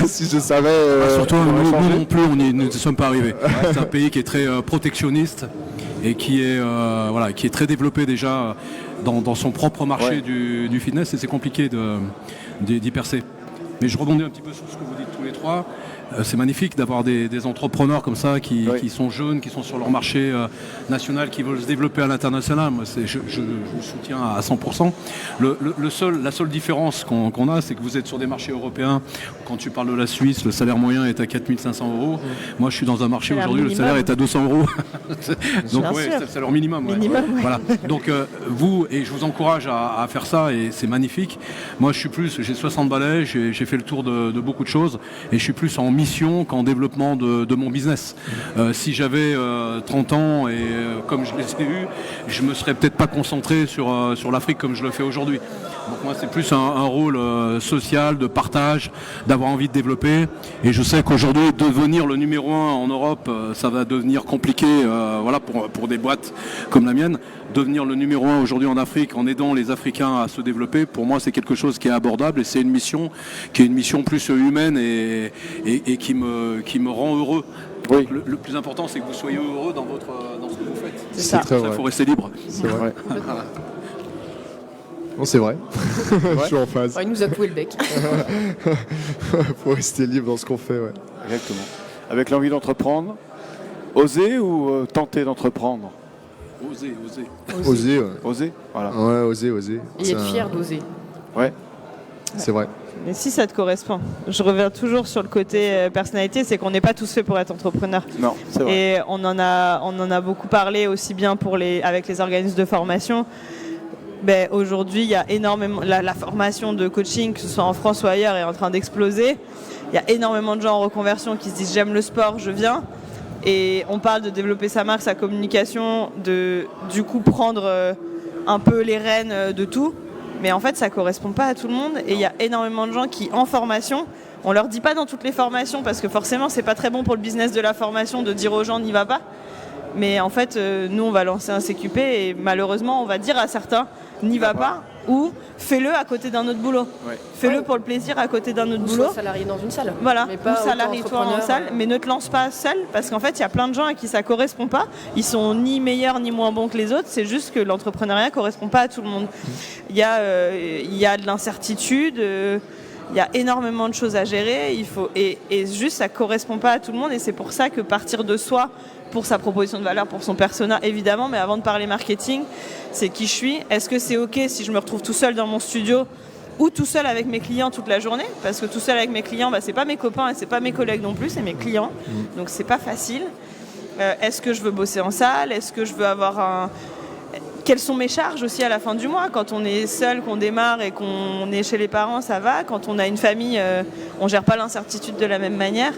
Si je savais. Surtout, nous non plus, on ne sommes pas arrivés. C'est un pays qui est très protectionniste et qui est très développé déjà dans son propre marché du fitness, et c'est compliqué d'y percer. Mais je rebondis un petit peu sur ce que vous dites tous les trois. C'est magnifique d'avoir des entrepreneurs comme ça qui sont jeunes, qui sont sur leur marché national, qui veulent se développer à l'international. Moi, je vous soutiens à 100%. La seule différence qu'on a, c'est que vous êtes sur des marchés européens. Quand tu parles de la Suisse, le salaire moyen est à 4 500 €. Moi, je suis dans un marché aujourd'hui, le salaire est à 200 €. Donc, c'est le salaire minimum. Voilà. Donc, vous, et je vous encourage à faire ça, et c'est magnifique. Moi, j'ai 60 balais, j'ai fait le tour de beaucoup de choses, et je suis plus en mission qu'en développement de mon business. Si j'avais 30 ans et comme je les ai eus, je me serais peut-être pas concentré sur l'Afrique comme je le fais aujourd'hui. Donc moi, c'est plus un rôle social, de partage, d'avoir envie de développer. Et je sais qu'aujourd'hui, devenir le numéro 1 en Europe, ça va devenir compliqué, pour des boîtes comme la mienne. Devenir le numéro 1 aujourd'hui en Afrique, en aidant les Africains à se développer, pour moi, c'est quelque chose qui est abordable, et c'est une mission qui est une mission plus humaine et qui me rend heureux. Oui. Le plus important, c'est que vous soyez heureux dans ce que vous faites. C'est ça. Il faut rester libre. C'est vrai. Non, c'est vrai. Je suis en phase. Il nous a cloué le bec. Faut rester libre dans ce qu'on fait, ouais. Exactement. Avec l'envie d'entreprendre, oser ou tenter d'entreprendre? Oser. Oser, ouais. Oser, voilà. Ouais, oser. Et être fier d'oser. Ouais. C'est vrai. Mais si ça te correspond, je reviens toujours sur le côté personnalité, c'est qu'on n'est pas tous faits pour être entrepreneur. Non, c'est vrai. Et on en a beaucoup parlé aussi bien avec les organismes de formation. Aujourd'hui, il y a énormément la formation de coaching, que ce soit en France ou ailleurs, est en train d'exploser. Il y a énormément de gens en reconversion qui se disent j'aime le sport, je viens. Et on parle de développer sa marque, sa communication, du coup prendre un peu les rênes de tout. Mais en fait, ça ne correspond pas à tout le monde. Et il y a énormément de gens qui, en formation, on ne leur dit pas dans toutes les formations, parce que forcément, ce n'est pas très bon pour le business de la formation de dire aux gens n'y va pas. Mais en fait, nous, on va lancer un CQP et malheureusement, on va dire à certains n'y va pas, ou fais-le à côté d'un autre boulot. Ouais. Fais-le pour le plaisir à côté d'un autre boulot. Ou salarié dans une salle. Voilà, ou salarié-toi en salle, mais ne te lance pas seul, parce qu'en fait, il y a plein de gens à qui ça ne correspond pas. Ils sont ni meilleurs ni moins bons que les autres, c'est juste que l'entrepreneuriat ne correspond pas à tout le monde. Il y a de l'incertitude, il y a énormément de choses à gérer, et juste ça ne correspond pas à tout le monde, et c'est pour ça que partir de soi, pour sa proposition de valeur, pour son persona évidemment, mais avant de parler marketing, c'est qui je suis. Est-ce que c'est ok si je me retrouve tout seul dans mon studio ou tout seul avec mes clients toute la journée? Parce que tout seul avec mes clients, c'est pas mes copains et c'est pas mes collègues non plus, c'est mes clients. Donc c'est pas facile. Est-ce que je veux bosser en salle? Est-ce que je veux avoir Quelles sont mes charges aussi à la fin du mois? Quand on est seul, qu'on démarre et qu'on est chez les parents, ça va. Quand on a une famille, on gère pas l'incertitude de la même manière.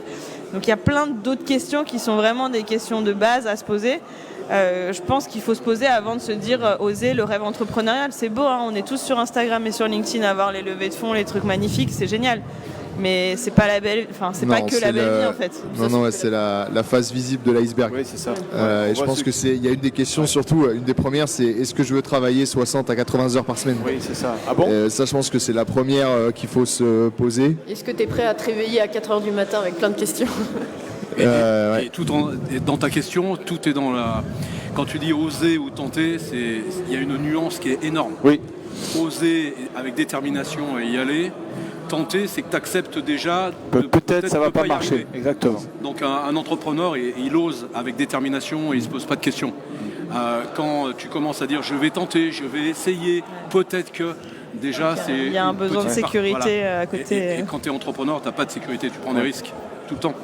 Donc il y a plein d'autres questions qui sont vraiment des questions de base à se poser. Je pense qu'il faut se poser avant de se dire oser le rêve entrepreneurial. C'est beau, hein, on est tous sur Instagram et sur LinkedIn à voir les levées de fonds, les trucs magnifiques, c'est génial. Mais c'est pas la belle, c'est pas que la belle vie en fait. Non, c'est la face visible de l'iceberg. Oui, c'est ça. Et je pense il y a une des questions, surtout une des premières, c'est est-ce que je veux travailler 60 à 80 heures par semaine? Oui, c'est ça. Ah bon? Ça, je pense que c'est la première qu'il faut se poser. Est-ce que tu es prêt à te réveiller à 4h du matin avec plein de questions? Et dans ta question, tout est dans la. Quand tu dis oser ou tenter, il y a une nuance qui est énorme. Oui. Oser avec détermination et y aller. Tenter, c'est que tu acceptes déjà. Peut-être ça va pas marcher. Arriver. Exactement. Donc un entrepreneur, il ose avec détermination et il se pose pas de questions. Quand tu commences à dire je vais tenter, je vais essayer, peut-être que. Déjà, il y a un besoin de sécurité à côté. Et quand tu es entrepreneur, tu n'as pas de sécurité, tu prends des risques tout le temps.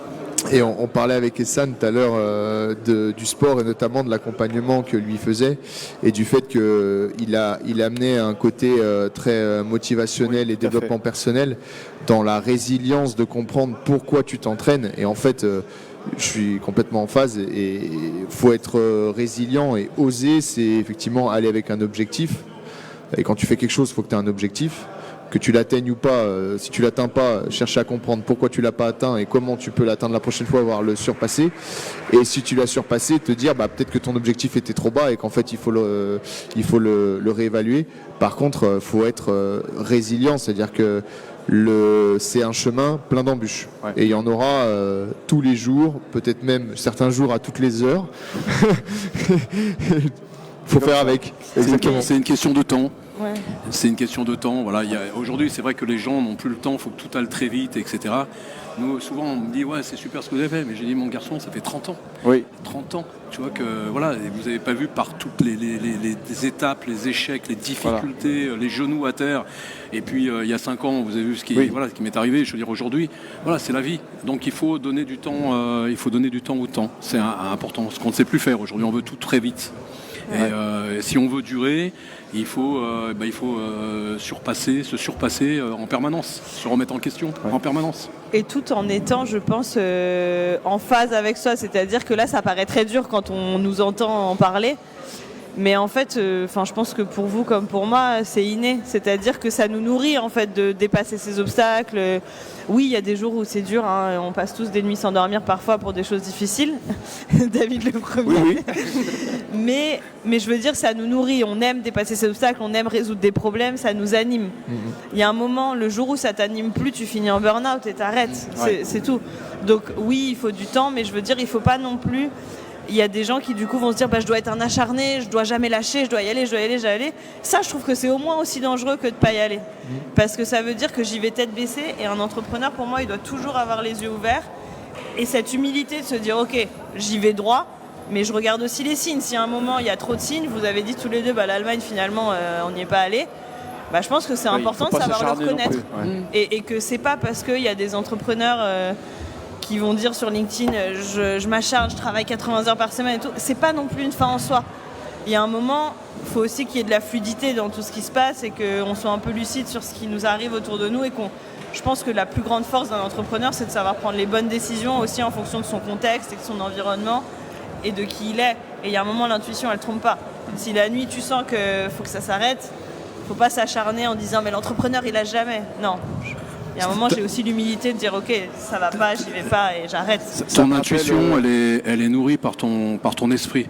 Et on parlait avec Essan tout à l'heure du sport et notamment de l'accompagnement que lui faisait et du fait qu'il a amené un côté très motivationnel et développement personnel dans la résilience de comprendre pourquoi tu t'entraînes. Et en fait, je suis complètement en phase et faut être résilient et oser, c'est effectivement aller avec un objectif. Et quand tu fais quelque chose, il faut que tu aies un objectif. Que tu l'atteignes ou pas, si tu l'atteins pas, chercher à comprendre pourquoi tu l'as pas atteint et comment tu peux l'atteindre la prochaine fois, voire le surpasser. Et si tu l'as surpassé, te dire peut-être que ton objectif était trop bas et qu'en fait il faut le réévaluer. Par contre, faut être résilient, c'est-à-dire que c'est un chemin plein d'embûches. Ouais. Et il y en aura tous les jours, peut-être même certains jours à toutes les heures. Faut faire avec. C'est une question de temps. Ouais. C'est une question de temps. Voilà, aujourd'hui, c'est vrai que les gens n'ont plus le temps, il faut que tout aille très vite, etc. Nous, souvent, on me dit, ouais, c'est super ce que vous avez fait, mais j'ai dit, mon garçon, ça fait 30 ans. Oui. 30 ans. Tu vois que, voilà, vous n'avez pas vu par toutes les étapes, les échecs, les difficultés, les genoux à terre. Et puis, il y a 5 ans, vous avez vu ce qui m'est arrivé. Je veux dire, aujourd'hui, voilà, c'est la vie. Donc, il faut donner du temps, au temps. C'est important. Ce qu'on ne sait plus faire aujourd'hui, on veut tout très vite. Et si on veut durer, il faut se surpasser en permanence, se remettre en question en permanence. Et tout en étant, je pense, en phase avec soi. C'est-à-dire que là, ça paraît très dur quand on nous entend en parler. Mais en fait, je pense que pour vous comme pour moi, c'est inné. C'est-à-dire que ça nous nourrit en fait de dépasser ces obstacles. Oui, il y a des jours où c'est dur. Hein. On passe tous des nuits sans dormir parfois pour des choses difficiles. David le premier. Oui. Mais je veux dire, ça nous nourrit. On aime dépasser ces obstacles. On aime résoudre des problèmes. Ça nous anime. Il y a un moment, le jour où ça t'anime plus, tu finis en burn-out et t'arrêtes. C'est tout. Donc oui, il faut du temps, mais je veux dire, il faut pas non plus. Il y a des gens qui du coup vont se dire je dois être un acharné, je dois jamais lâcher, je dois y aller. Ça, je trouve que c'est au moins aussi dangereux que de pas y aller. Parce que ça veut dire que j'y vais tête baissée et un entrepreneur, pour moi, il doit toujours avoir les yeux ouverts. Et cette humilité de se dire ok, j'y vais droit, mais je regarde aussi les signes. Si à un moment il y a trop de signes, vous avez dit tous les deux l'Allemagne finalement on n'y est pas allé. Je pense que c'est important de savoir le reconnaître. Et que c'est pas parce qu'il y a des entrepreneurs qui vont dire sur LinkedIn je m'acharne, je travaille 80 heures par semaine et tout, c'est pas non plus une fin en soi. Il y a un moment, il faut aussi qu'il y ait de la fluidité dans tout ce qui se passe et qu'on soit un peu lucide sur ce qui nous arrive autour de nous et je pense que la plus grande force d'un entrepreneur, c'est de savoir prendre les bonnes décisions aussi en fonction de son contexte et de son environnement et de qui il est. Et il y a un moment, l'intuition, elle trompe pas. Si la nuit, tu sens qu'il faut que ça s'arrête, faut pas s'acharner en disant mais l'entrepreneur, il lâche jamais. Non. Il y a un moment, j'ai aussi l'humilité de dire ok, ça va pas, j'y vais pas et j'arrête. Ton intuition, elle est nourrie par ton esprit.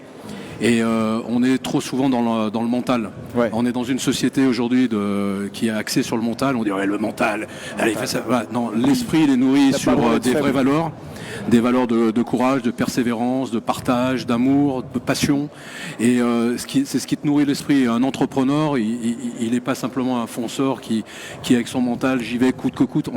Et on est trop souvent dans le mental. Ouais. On est dans une société aujourd'hui qui est axée sur le mental. On dit le mental, allez, fais ça. Voilà. Non, l'esprit, il est nourri sur des vraies valeurs. Des valeurs de courage, de persévérance, de partage, d'amour, de passion. Et c'est ce qui te nourrit l'esprit. Un entrepreneur, il n'est pas simplement un fonceur qui avec son mental, j'y vais coûte que coûte.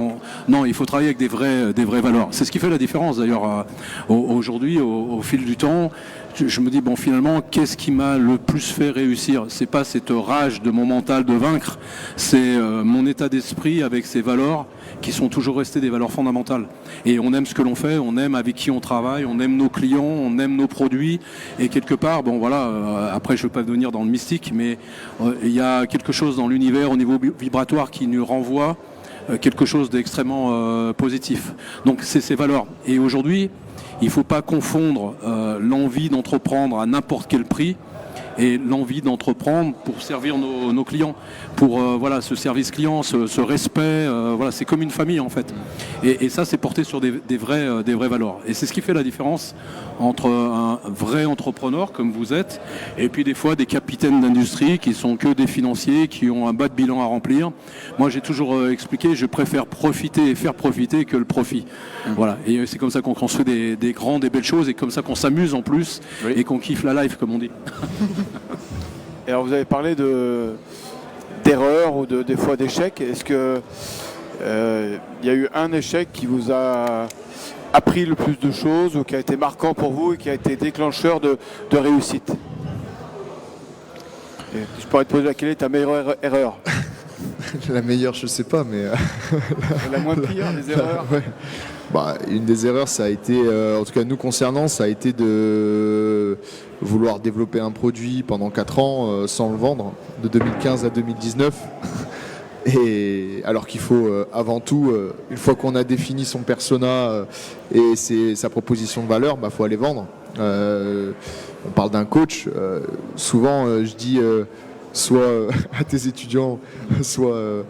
Non, il faut travailler avec des vraies valeurs. C'est ce qui fait la différence d'ailleurs aujourd'hui, au fil du temps. Je me dis, finalement, qu'est-ce qui m'a le plus fait réussir ? C'est pas cette rage de mon mental de vaincre, c'est mon état d'esprit avec ces valeurs qui sont toujours restées des valeurs fondamentales. Et on aime ce que l'on fait, on aime avec qui on travaille, on aime nos clients, on aime nos produits. Et quelque part, après je ne veux pas venir dans le mystique, mais il y a quelque chose dans l'univers au niveau vibratoire qui nous renvoie quelque chose d'extrêmement positif. Donc c'est ces valeurs. Et aujourd'hui, il ne faut pas confondre l'envie d'entreprendre à n'importe quel prix et l'envie d'entreprendre pour servir nos clients, pour ce service client, ce respect, c'est comme une famille en fait. Et ça, c'est porté sur des vraies valeurs. Et c'est ce qui fait la différence entre un vrai entrepreneur comme vous êtes et puis des fois des capitaines d'industrie qui sont que des financiers, qui ont un bas de bilan à remplir. Moi, j'ai toujours expliqué, je préfère profiter et faire profiter que le profit. Voilà. Et c'est comme ça qu'on construit des belles choses et comme ça qu'on s'amuse en plus et qu'on kiffe la life, comme on dit. Et alors vous avez parlé d'erreurs ou des fois d'échecs. Est-ce que y a eu un échec qui vous a appris le plus de choses ou qui a été marquant pour vous et qui a été déclencheur de réussite ? Et je pourrais te poser quelle est ta meilleure erreur ? La meilleure, je sais pas, mais... La moins pire, les erreurs. Une des erreurs, ça a été, en tout cas nous concernant, ça a été de vouloir développer un produit pendant 4 ans sans le vendre, de 2015 à 2019. Et alors qu'il faut avant tout, une fois qu'on a défini son persona et sa proposition de valeur, faut aller vendre. On parle d'un coach. Souvent, je dis soit à tes étudiants, soit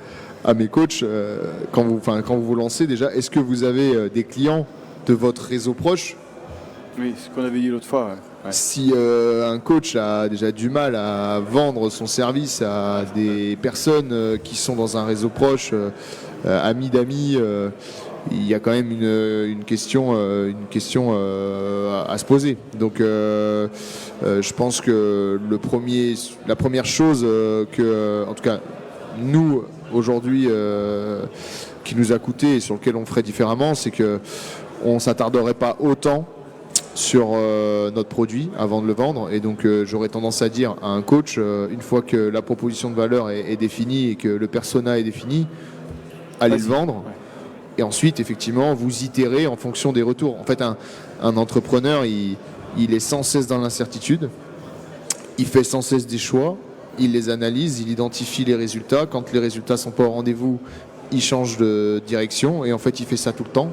à mes coachs, quand vous vous lancez déjà, est-ce que vous avez des clients de votre réseau proche? Oui, ce qu'on avait dit l'autre fois. Ouais. Si un coach a déjà du mal à vendre son service à des personnes qui sont dans un réseau proche, amis d'amis, il y a quand même une question à se poser. Donc je pense que la première chose que, en tout cas, nous aujourd'hui, qui nous a coûté et sur lequel on ferait différemment, c'est que on s'attarderait pas autant sur notre produit avant de le vendre. Et donc j'aurais tendance à dire à un coach, une fois que la proposition de valeur est définie et que le persona est défini, allez le vendre. Ouais. Et ensuite, effectivement, vous itérez en fonction des retours. En fait, un entrepreneur, il est sans cesse dans l'incertitude, il fait sans cesse des choix, il les analyse, il identifie les résultats. Quand les résultats sont pas au rendez-vous, il change de direction. Et en fait, il fait ça tout le temps.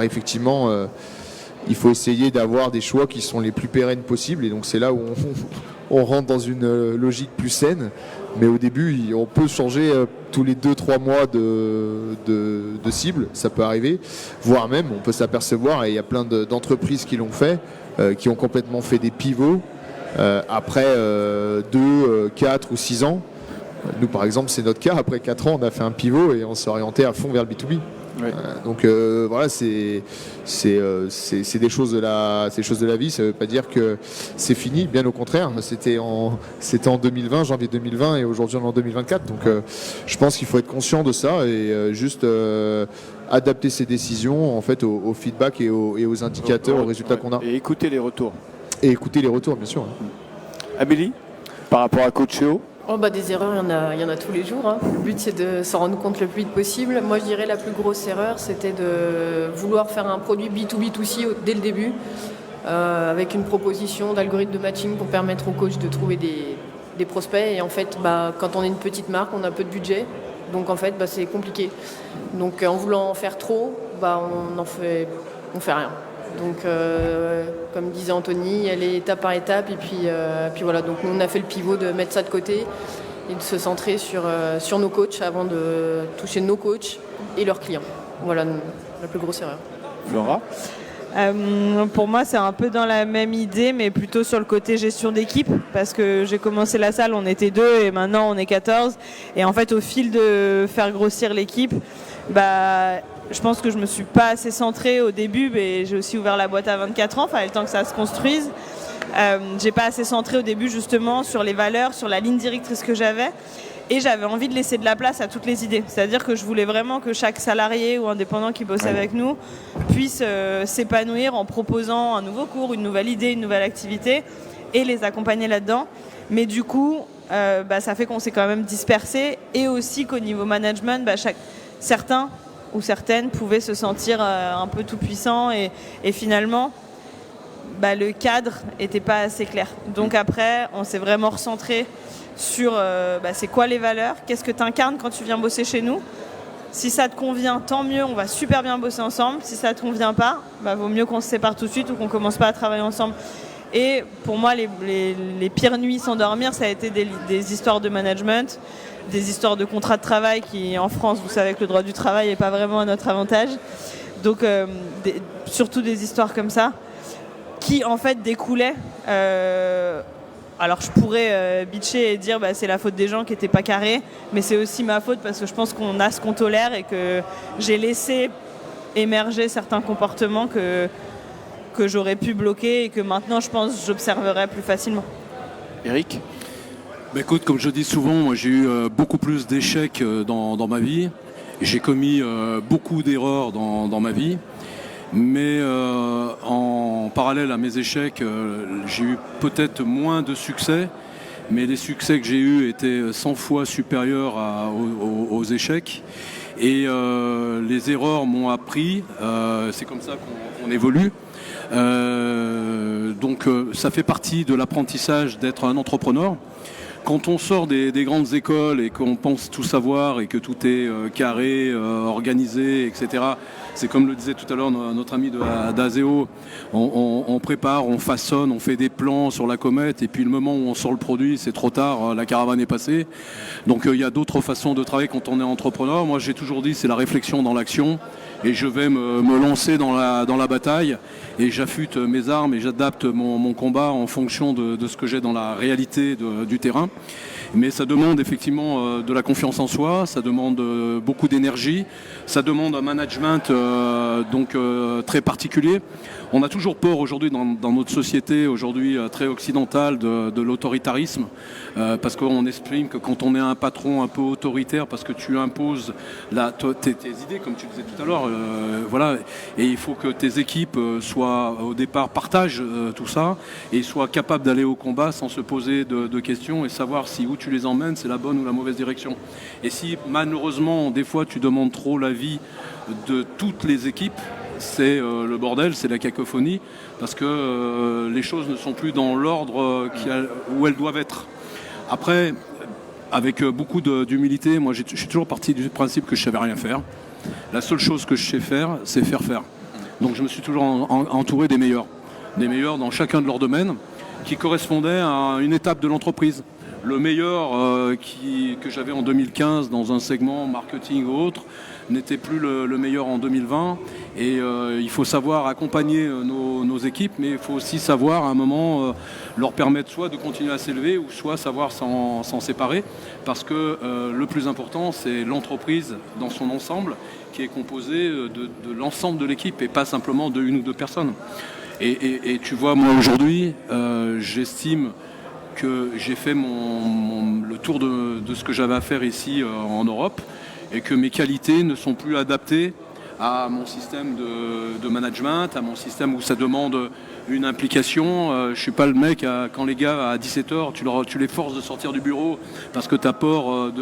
Effectivement... il faut essayer d'avoir des choix qui sont les plus pérennes possibles, et donc c'est là où on rentre dans une logique plus saine. Mais au début, on peut changer tous les 2-3 mois de cible, ça peut arriver, voire même on peut s'apercevoir, et il y a plein d'entreprises qui l'ont fait, qui ont complètement fait des pivots après 2, 4 ou 6 ans. Nous par exemple, c'est notre cas, après 4 ans on a fait un pivot et on s'est orienté à fond vers le B2B. Oui. Donc voilà, c'est des choses de la vie. Ça ne veut pas dire que c'est fini, bien au contraire. C'était en 2020, janvier 2020, et aujourd'hui on est en 2024. Donc je pense qu'il faut être conscient de ça et juste adapter ses décisions en fait au feedback et aux indicateurs, aux résultats qu'on a. Et écouter les retours. Et écouter les retours, bien sûr. Amélie, par rapport à Coacheo. Des erreurs, il y en a tous les jours. Hein. Le but, c'est de s'en rendre compte le plus vite possible. Moi, je dirais la plus grosse erreur, c'était de vouloir faire un produit B2B2C dès le début, avec une proposition d'algorithme de matching pour permettre aux coachs de trouver des prospects. Et en fait, quand on est une petite marque, on a peu de budget. Donc en fait, c'est compliqué. Donc en voulant en faire trop, on fait rien. Donc comme disait Anthony, elle est étape par étape, et puis voilà. Donc nous on a fait le pivot de mettre ça de côté et de se centrer sur nos coachs avant de toucher nos coachs et leurs clients. Voilà la plus grosse erreur. Laura? Pour moi, c'est un peu dans la même idée, mais plutôt sur le côté gestion d'équipe, parce que j'ai commencé la salle, on était 2 et maintenant on est 14. Et en fait, au fil de faire grossir l'équipe, je pense que je me suis pas assez centrée au début, mais j'ai aussi ouvert la boîte à 24 ans, il fallait le temps que ça se construise. J'ai pas assez centré au début justement sur les valeurs, sur la ligne directrice que j'avais, et j'avais envie de laisser de la place à toutes les idées. C'est-à-dire que je voulais vraiment que chaque salarié ou indépendant qui bossait avec nous puisse s'épanouir en proposant un nouveau cours, une nouvelle idée, une nouvelle activité, et les accompagner là-dedans. Mais du coup, ça fait qu'on s'est quand même dispersé, et aussi qu'au niveau management, certains ou certaines pouvaient se sentir un peu tout puissants, et finalement le cadre n'était pas assez clair. Donc après on s'est vraiment recentré sur c'est quoi les valeurs, qu'est-ce que tu incarnes quand tu viens bosser chez nous. Si ça te convient, tant mieux, on va super bien bosser ensemble. Si ça te convient pas, vaut mieux qu'on se sépare tout de suite ou qu'on commence pas à travailler ensemble. Et pour moi, les pires nuits sans dormir, ça a été des histoires de management, des histoires de contrats de travail qui, en France, vous savez que le droit du travail n'est pas vraiment à notre avantage. Donc, surtout des histoires comme ça, qui en fait découlaient. Alors, je pourrais bitcher et dire c'est la faute des gens qui n'étaient pas carrés, mais c'est aussi ma faute parce que je pense qu'on a ce qu'on tolère et que j'ai laissé émerger certains comportements que j'aurais pu bloquer et que maintenant, je pense, j'observerai plus facilement. Eric ? Écoute, comme je dis souvent, moi j'ai eu beaucoup plus d'échecs dans ma vie. J'ai commis beaucoup d'erreurs dans ma vie. Mais en parallèle à mes échecs, j'ai eu peut-être moins de succès. Mais les succès que j'ai eus étaient 100 fois supérieurs aux échecs. Et les erreurs m'ont appris, c'est comme ça qu'on évolue. Donc ça fait partie de l'apprentissage d'être un entrepreneur. Quand on sort des grandes écoles et qu'on pense tout savoir et que tout est carré, organisé, etc., c'est comme le disait tout à l'heure notre ami d'Azeo, on prépare, on façonne, on fait des plans sur la comète et puis le moment où on sort le produit, c'est trop tard, la caravane est passée. Donc il y a d'autres façons de travailler quand on est entrepreneur. Moi j'ai toujours dit c'est la réflexion dans l'action et je vais me lancer dans la bataille et j'affûte mes armes et j'adapte mon combat en fonction de ce que j'ai dans la réalité du terrain. Mais ça demande effectivement de la confiance en soi, ça demande beaucoup d'énergie, ça demande un management très particulier. On a toujours peur aujourd'hui dans notre société aujourd'hui très occidentale de l'autoritarisme parce qu'on exprime que quand on est un patron un peu autoritaire parce que tu imposes tes idées comme tu disais tout à l'heure, voilà, et il faut que tes équipes soient au départ partagent tout ça et soient capables d'aller au combat sans se poser de questions et savoir si où tu les emmènes c'est la bonne ou la mauvaise direction. Et si malheureusement des fois tu demandes trop l'avis de toutes les équipes, c'est le bordel, c'est la cacophonie, parce que les choses ne sont plus dans l'ordre où elles doivent être. Après, avec beaucoup d'humilité, moi je suis toujours parti du principe que je ne savais rien faire. La seule chose que je sais faire, c'est faire faire. Donc je me suis toujours entouré des meilleurs dans chacun de leurs domaines, qui correspondaient à une étape de l'entreprise. Le meilleur que j'avais en 2015 dans un segment marketing ou autre n'était plus le meilleur en 2020 et il faut savoir accompagner nos équipes, mais il faut aussi savoir à un moment leur permettre soit de continuer à s'élever ou soit savoir s'en séparer parce que le plus important c'est l'entreprise dans son ensemble qui est composée de l'ensemble de l'équipe et pas simplement de une ou deux personnes. Et tu vois, moi aujourd'hui j'estime que j'ai fait le tour de ce que j'avais à faire ici en Europe et que mes qualités ne sont plus adaptées à mon système de management, à mon système où ça demande une implication. Je ne suis pas le mec, quand les gars, à 17h, tu les forces de sortir du bureau parce que tu as peur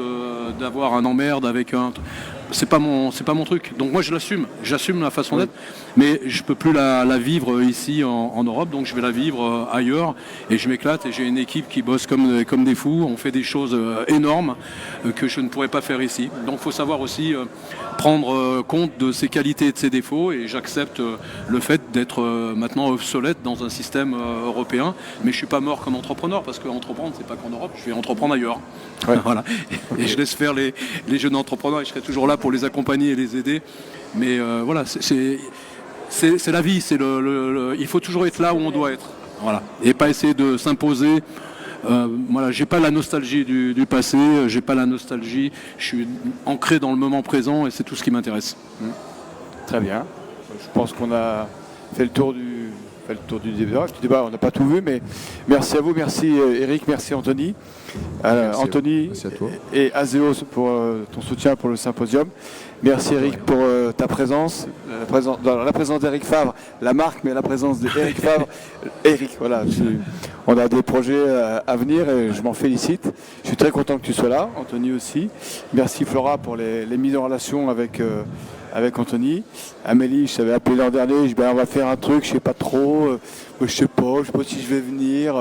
d'avoir un emmerde avec un... C'est pas mon truc. Donc moi, j'assume la façon d'être, mais je peux plus la vivre ici en Europe, donc je vais la vivre ailleurs et je m'éclate et j'ai une équipe qui bosse comme des fous. On fait des choses énormes que je ne pourrais pas faire ici. Donc il faut savoir aussi prendre compte de ses qualités et de ses défauts et j'accepte le fait d'être maintenant obsolète dans un système européen, mais je suis pas mort comme entrepreneur parce que entreprendre c'est pas qu'en Europe, je vais entreprendre ailleurs. Ouais. Voilà. Et je laisse faire les jeunes entrepreneurs et je serai toujours là pour les accompagner et les aider. Mais voilà, c'est la vie, il faut toujours être là où on doit être. Voilà. Et pas essayer de s'imposer. Voilà, j'ai pas la nostalgie du passé, j'ai pas la nostalgie, je suis ancré dans le moment présent et c'est tout ce qui m'intéresse. Très bien. Je pense qu'on a fait le tour du débat. On n'a pas tout vu, mais merci à vous, merci Eric, merci Anthony. Anthony merci à toi. Et Azeo pour ton soutien pour le symposium. Merci Eric pour ta présence, la présence d'Eric Favre, la marque, mais la présence d'Eric Favre. Eric, voilà. On a des projets à venir et je m'en félicite. Je suis très content que tu sois là, Anthony aussi. Merci Flora pour les mises en relation avec Anthony. Amélie, je t'avais appelé l'an dernier, je dis on va faire un truc, je sais pas trop, je sais pas si je vais venir.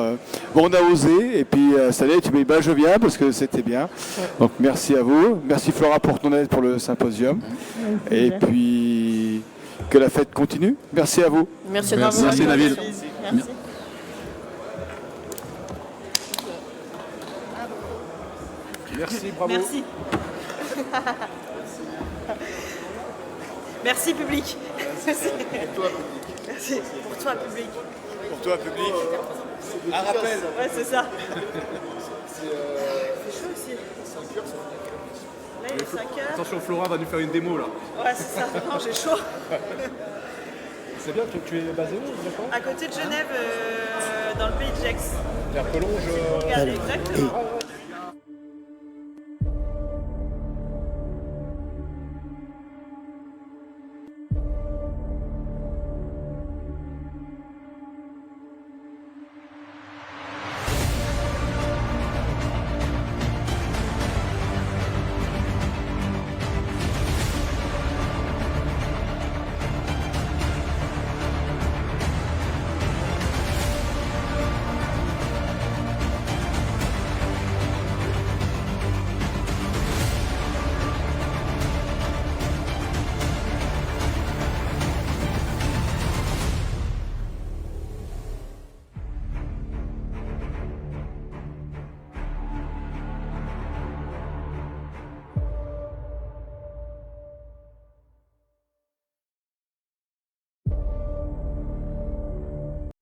Bon, on a osé, et puis cette année, tu m'as dit je viens parce que c'était bien. Donc merci à vous. Merci Flora pour ton aide pour le symposium. Et puis que la fête continue. Merci à vous. Merci Nabil. Merci. Merci, bravo. Merci. Merci public. Merci. Merci. Pour toi public. Pour toi, public. Un rappel. Ouais, c'est ça. C'est chaud ici. 5 heures, ça fait. Là, il est 5 heures. Attention, Flora va nous faire une démo là. Ouais, c'est ça. Non, j'ai chaud. C'est bien, tu es basé où exactement ? À côté de Genève, dans le pays de Gex. Vers Collonges. Exactement.